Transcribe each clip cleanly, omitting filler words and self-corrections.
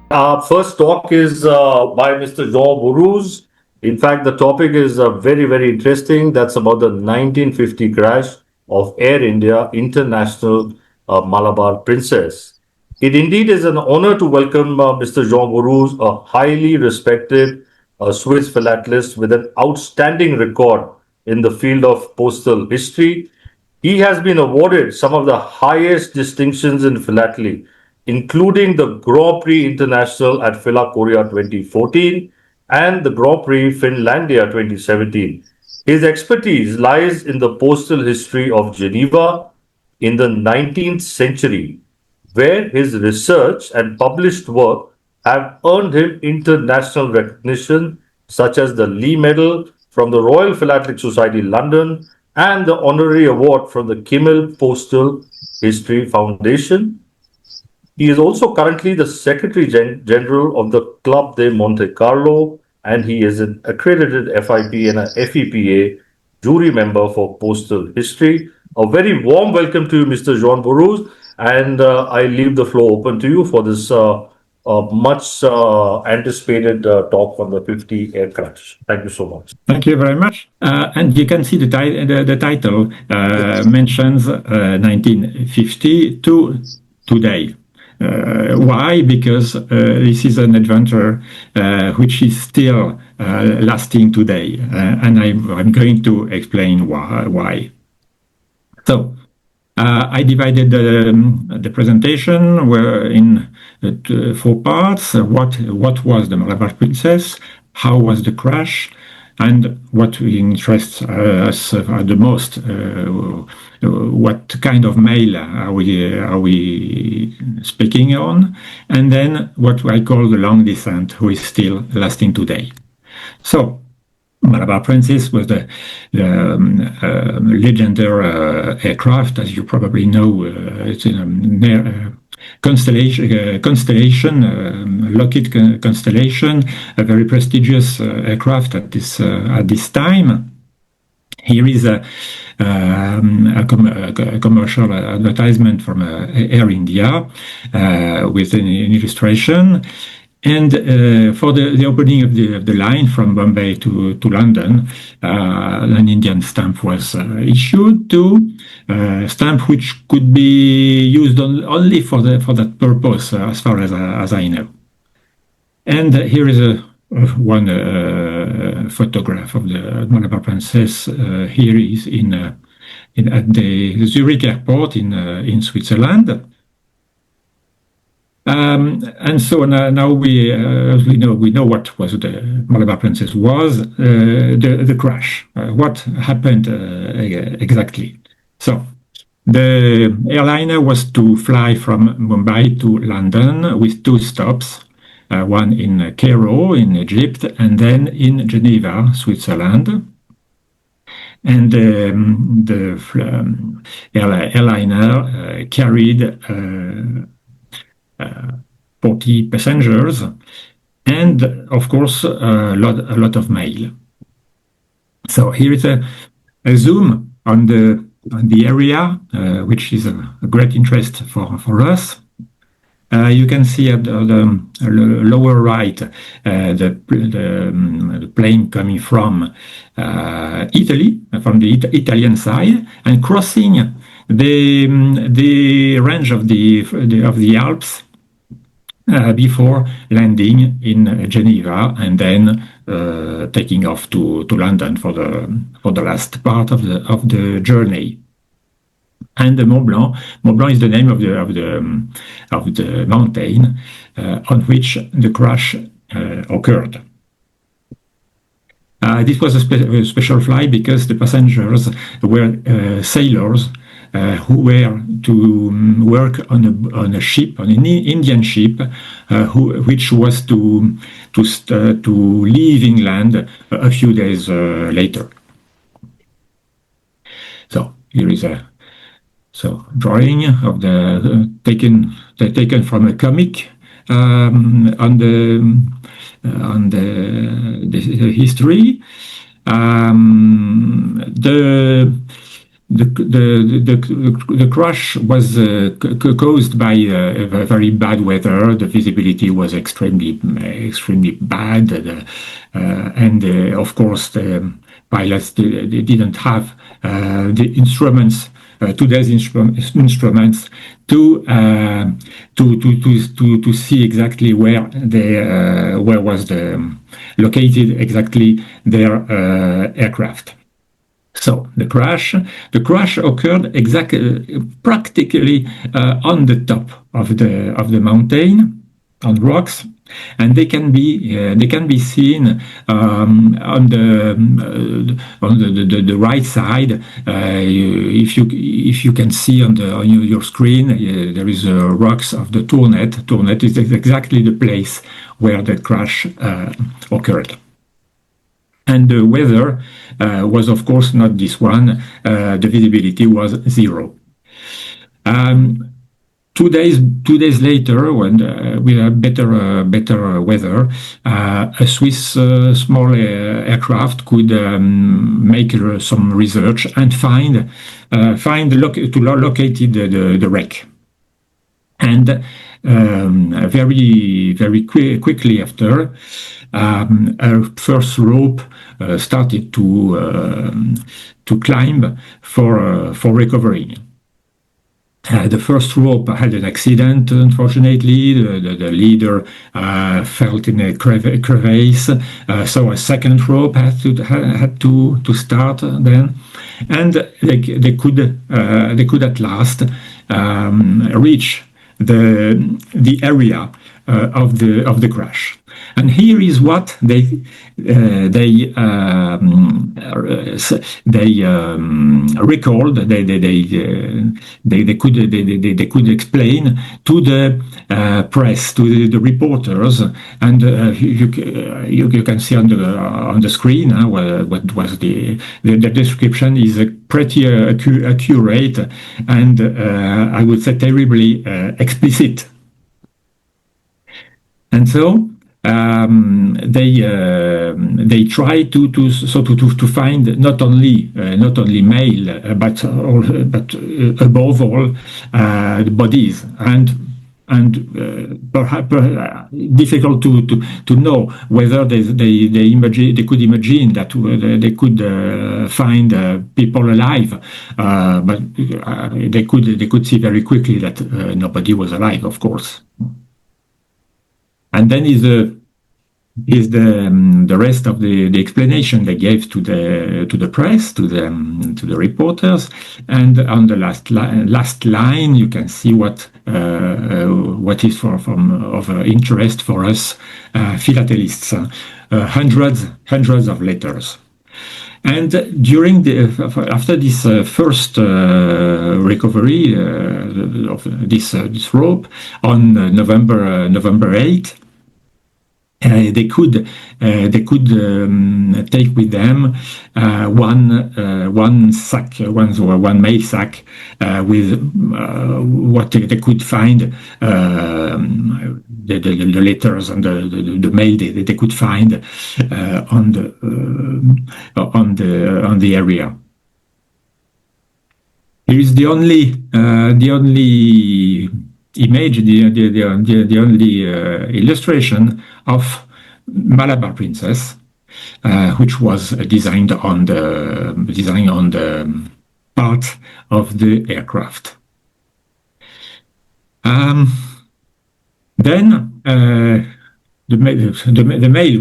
Our first talk is by Mr. Jean Voruz. In fact, the topic is very, very interesting. That's about the 1950 crash of Air India International Malabar Princess. It indeed is an honor to welcome Mr. Jean Voruz, a highly respected Swiss philatelist with an outstanding record in the field of postal history. He has been awarded some of the highest distinctions in philately, including the Grand Prix International at Phila Korea 2014 and the Grand Prix Finlandia 2017. His expertise lies in the postal history of Geneva in the 19th century, where his research and published work have earned him international recognition, such as the Lee Medal from the Royal Philatelic Society London and the honorary award from the Kimmel Postal History Foundation. He is also currently the Secretary General of the Club de Monte Carlo, and he is an accredited FIP and a FEPA jury member for postal history. A very warm welcome to you, Mr. Jean Boruz, and I leave the floor open to you for this much anticipated talk on the 50 aircraft. Thank you so much. Thank you very much. And you can see the title mentions 1950 to today. Why? Because this is an adventure which is still lasting today, and I'm going to explain why. So I divided the presentation in four parts. What was the Malabar Princess? How was the crash? And what interests us the most? What kind of mail are we speaking on? And then what I call the long descent, who is still lasting today. So Malabar Princess was the legendary aircraft, as you probably know. It's in a constellation, Lockheed Constellation, a very prestigious aircraft at this time. Here is a commercial advertisement from Air India with an illustration. And for the opening of the line from Bombay to London, an Indian stamp was issued to stamp which could be used only for that purpose, as far as I know. And here is one photograph of the Malabar Princess. Here is at the Zurich airport in Switzerland. And so now we know what was the Malabar Princess was, the crash. What happened exactly? So the airliner was to fly from Mumbai to London with two stops, one in Cairo in Egypt and then in Geneva, Switzerland. And the airliner carried 40 passengers, and of course a lot of mail. So here is a zoom on the area, which is a great interest for us. You can see at the lower right the plane coming from Italy, from the Italian side, and crossing the range of the Alps before landing in Geneva and then taking off to London for the last part of the journey. And the Mont Blanc is the name of the mountain on which the crash occurred. This was a special flight because the passengers were sailors who were to work on a ship, on an Indian ship, which was to leave England a few days later. So here is a drawing of taken from a comic on the history. the crash was caused by very bad weather. The visibility was extremely bad, and of course the pilots they didn't have the instruments, today's instruments, to see exactly where was located exactly their aircraft. So the crash occurred practically on the top of the mountain, on rocks, and they can be seen on the right side. If you can see on your screen, there is rocks of the Tournet. Tournet is exactly the place where the crash occurred. And the weather was, of course, not this one. The visibility was 0. 2 days later, when we had better weather, a Swiss small aircraft could make some research and locate the wreck. And very quickly after, our first rope started to climb for recovery. The first rope had an accident, unfortunately. The leader fell in a crevasse, so a second rope had to start then, and they could at last reach the area of the crash. And here is what they recalled. They could explain to the press, to the reporters, and you can see on the screen what was the description is pretty accurate and I would say terribly explicit. And so they try to find not only male but above all the bodies, and perhaps difficult to know whether they could imagine that they could find people alive, but they could see very quickly that nobody was alive, of course. And then is the rest of the explanation they gave to the press, to the reporters, and on the last line you can see what is of interest for us philatelists, hundreds of letters. And after this first recovery of this rope on November 8, they could take with them one mail sack with what they could find, the letters and the mail they could find on the area. Here is the only image, the only illustration of Malabar Princess, which was designed on the part of the aircraft. Then the mail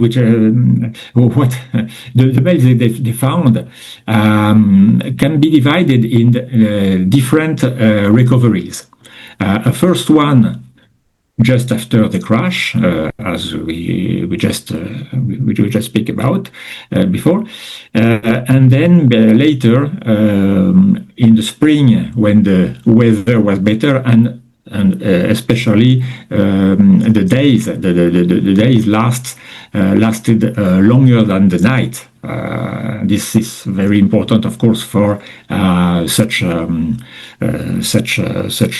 which the mail they found can be divided in different recoveries. A first one just after the crash, as we just speak about before, and then later in the spring when the weather was better, and especially the days lasted longer than the night. This is very important, of course, for such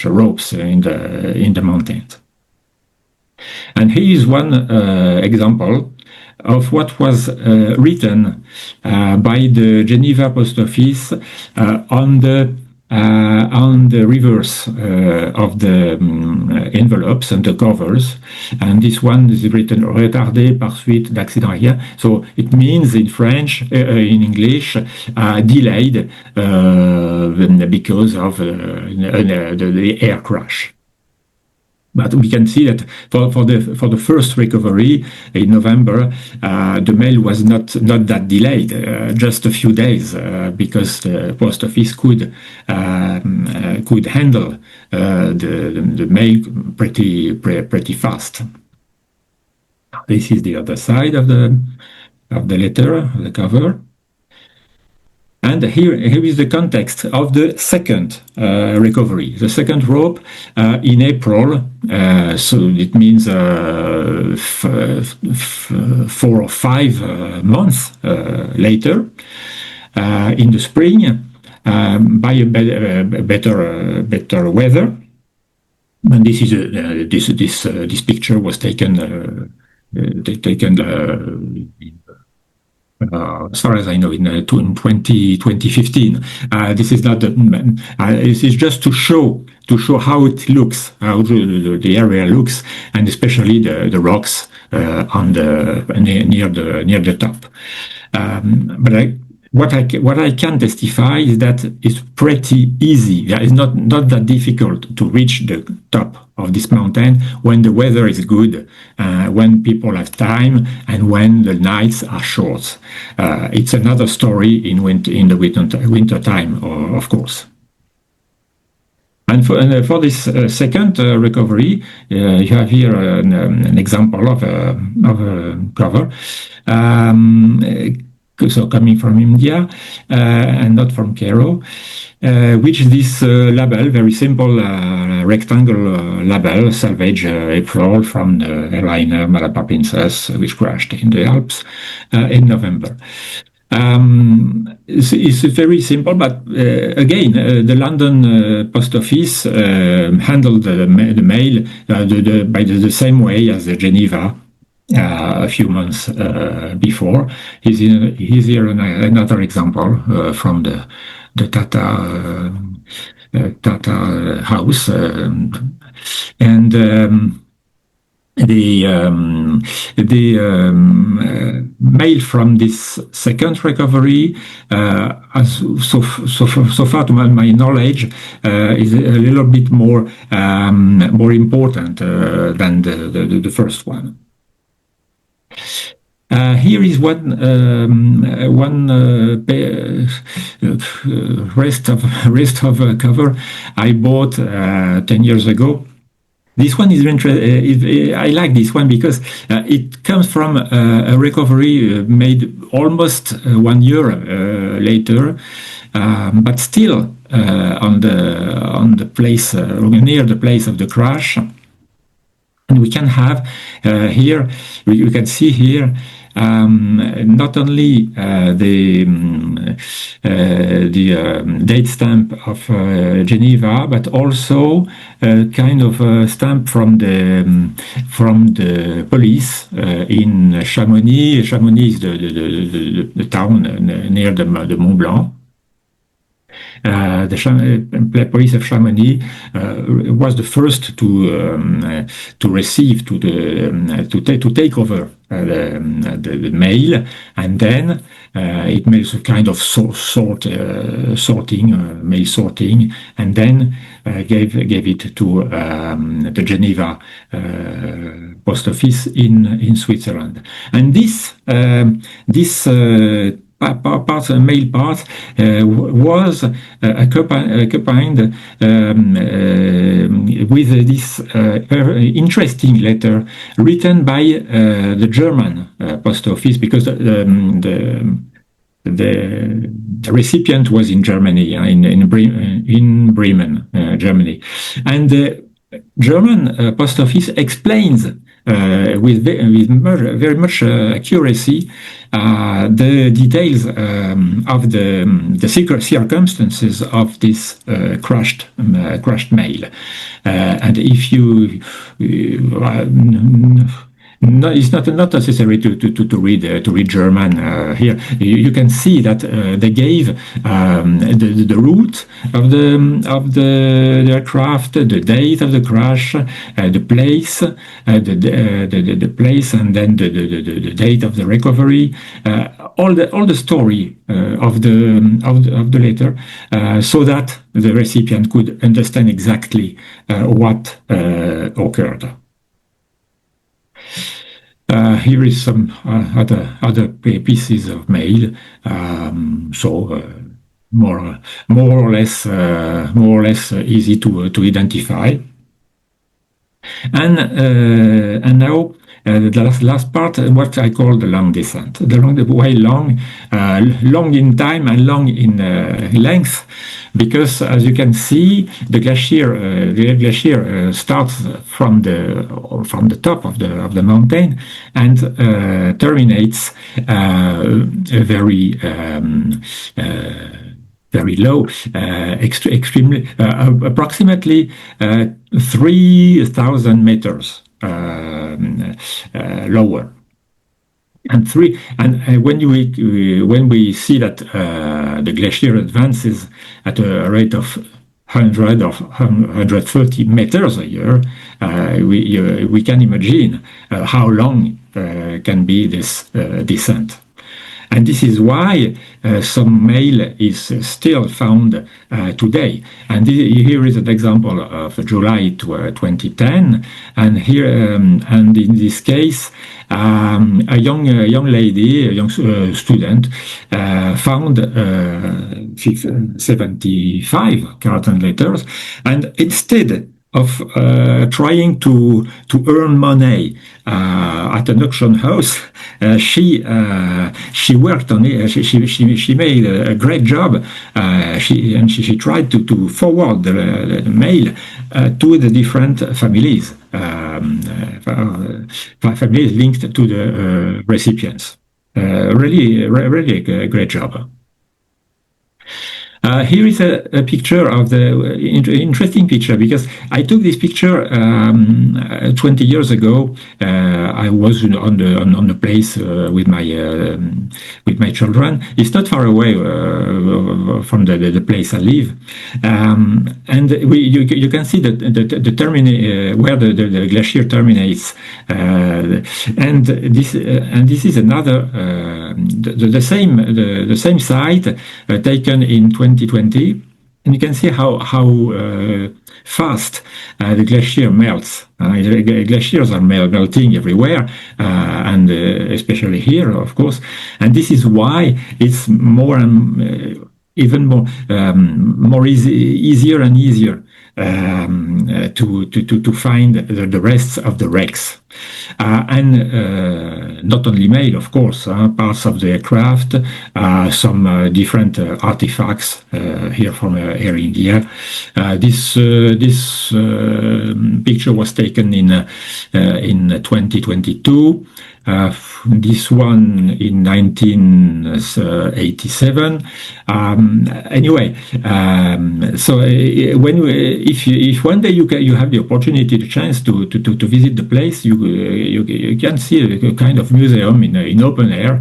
ropes in the mountains. And here is one example of what was written by the Geneva Post Office on the reverse of the envelopes and the covers. And this one is written retardé par suite d'accident aérien. So it means in French, in English, delayed because of the air crash. But we can see that for the first recovery in November, the mail was not that delayed, just a few days, because the post office could handle the mail pretty fast. This is the other side of the letter, the cover. And here is the context of the second recovery. The second rope in April, so it means 4 or 5 months later, in the spring, by a better weather. And this is this picture was taken as far as I know, in 2015. This is not. This is just to show how it looks, how the area looks, and especially the rocks on near the top. But what I can testify is that it's pretty easy. It's not that difficult to reach the top of this mountain when the weather is good, when people have time, and when the nights are short. It's another story in the winter time, of course. And for this second recovery, you have here an example of a cover. So coming from India and not from Cairo, which this label, very simple rectangle label, salvage April from the airliner Malabar Princess, which crashed in the Alps in November. It's very simple, but again, the London Post Office handled the mail by the same way as the Geneva. A few months before. Here's here another example from the Tata house, and the mail from this second recovery, so far to my knowledge, is a little bit more important than the first one. Here is one rest of cover I bought 10 years ago. This one is interesting. I like this one because it comes from a recovery made almost 1 year later, but still on the place near the place of the crash. And we can have here, you can see here, not only the date stamp of Geneva, but also kind of a stamp from the police in Chamonix. Chamonix is the town near the Mont Blanc. The police of Chamonix was the first to receive to take over the mail, and then it makes a kind of sorting, mail sorting, and then gave it to the Geneva post office in Switzerland. And this mail part was accompanied with this very interesting letter written by the German post office, because the recipient was in Germany, in Bremen, Germany, and the German post office explains with very much accuracy the details of the circumstances of this crashed mail. And if you No, it's not necessary to read German here. You can see that they gave the route of the aircraft, the date of the crash, the place, the place, and then the date of the recovery. All the story of the letter, so that the recipient could understand exactly what occurred. Here is some other pieces of mail, more or less easy to identify. And now the last part, what I call the long descent. Why long? Long in time and long in length, because as you can see, the glacier starts from the top of the mountain and terminates very low, extremely, approximately 3,000 meters lower. And when we see that the glacier advances at a rate of 100 or 130 meters a year, we can imagine how long can be this descent. And this is why some mail is still found today. And here is an example of July 2010. And here, and in this case, a young lady, a young student, found 75 carton letters, and instead of trying to earn money at an auction house, she worked on it. She made a great job. She tried to forward the mail to the different families, families linked to the recipients. Really a great job. Here is a picture of the interesting picture, because I took this picture 20 years ago. I was on the place with my children. It's not far away from the place I live, and you can see that the where the glacier terminates, and this is another the same site taken in 2020, and you can see how fast the glacier melts. Glaciers are melting everywhere, and especially here, of course. And this is why it's even more easier and easier to find the rest of the wrecks, and not only mail, of course, parts of the aircraft, some different artifacts here from Air India. This picture was taken in 2022. This one in 1987. Anyway, so if one day you have the opportunity, the chance to visit the place, you can see a kind of museum in open air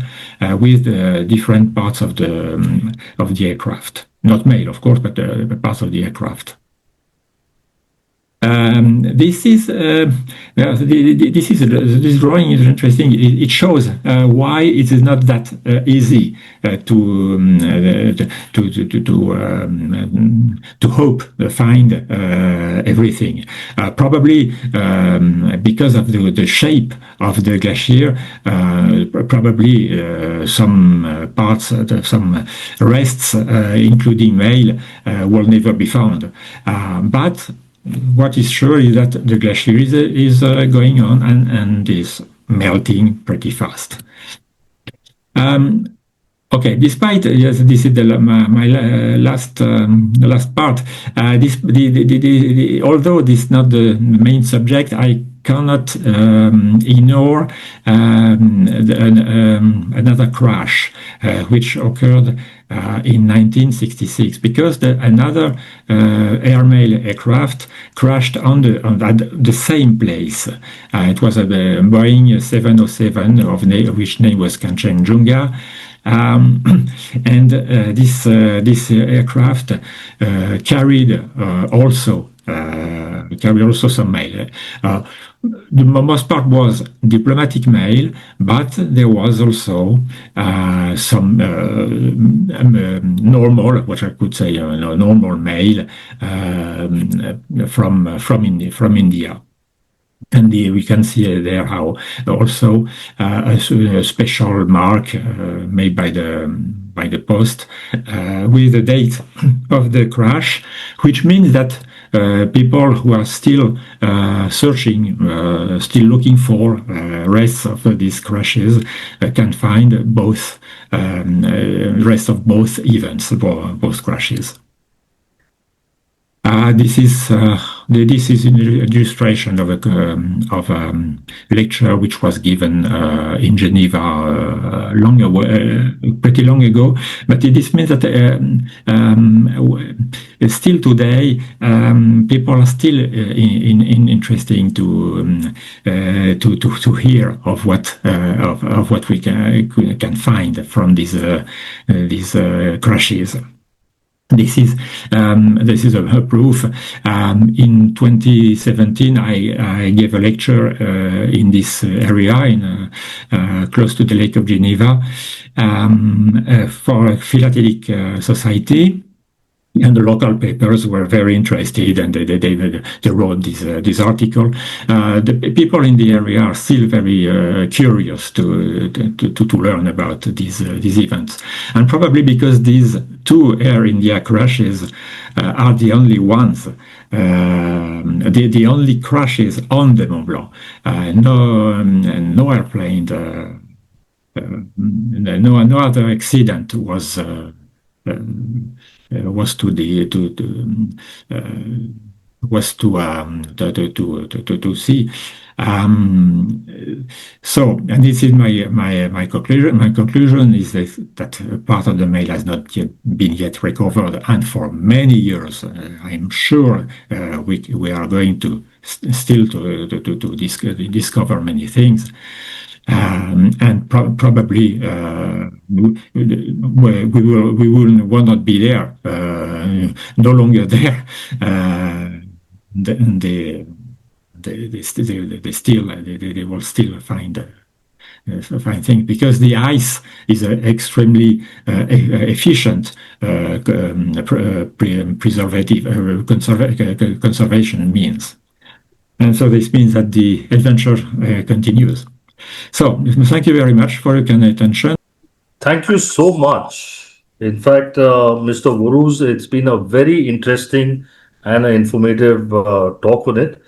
with different parts of the aircraft. Not mail, of course, but parts of the aircraft. This drawing is interesting. It shows why it is not that easy to hope find everything. Probably because of the shape of the glacier, probably some parts, some rests, including mail, will never be found. But what is sure is that the glacier is going on and is melting pretty fast. Okay, despite yes, this is my last part. Although this is not the main subject, I cannot ignore another crash which occurred in 1966, because another airmail aircraft crashed at the same place. It was a Boeing 707, of which name was Kanchenjunga. And this aircraft carried also some mail. The most part was diplomatic mail, but there was also some normal, what I could say, normal mail from India. And we can see there how also a special mark made by the post with the date of the crash, which means that people who are still searching, still looking for rests of these crashes, can find both rests of both events, both crashes. This is an illustration of a lecture which was given in Geneva pretty long ago. But this means that still today people are still interesting to hear of what we can find from these crashes. This is a proof. In 2017, I gave a lecture in this area, close to the Lake of Geneva, for a philatelic society. And the local papers were very interested, and they wrote this article. The people in the area are still very curious to learn about these events, and probably because these two Air India crashes are the only ones, the only crashes on the Mont Blanc. No airplane, no other accident was to see. So, and this is my conclusion. My conclusion is that part of the mail has not yet been recovered, and for many years, I'm sure we are going to still to discover many things. And probably we will not be there, no longer there. They will still find things, because the ice is extremely efficient conservation means, and so this means that the adventure continues. So, thank you very much for your kind attention. Thank you so much. In fact, Mr. Voruz, it's been a very interesting and informative talk on it.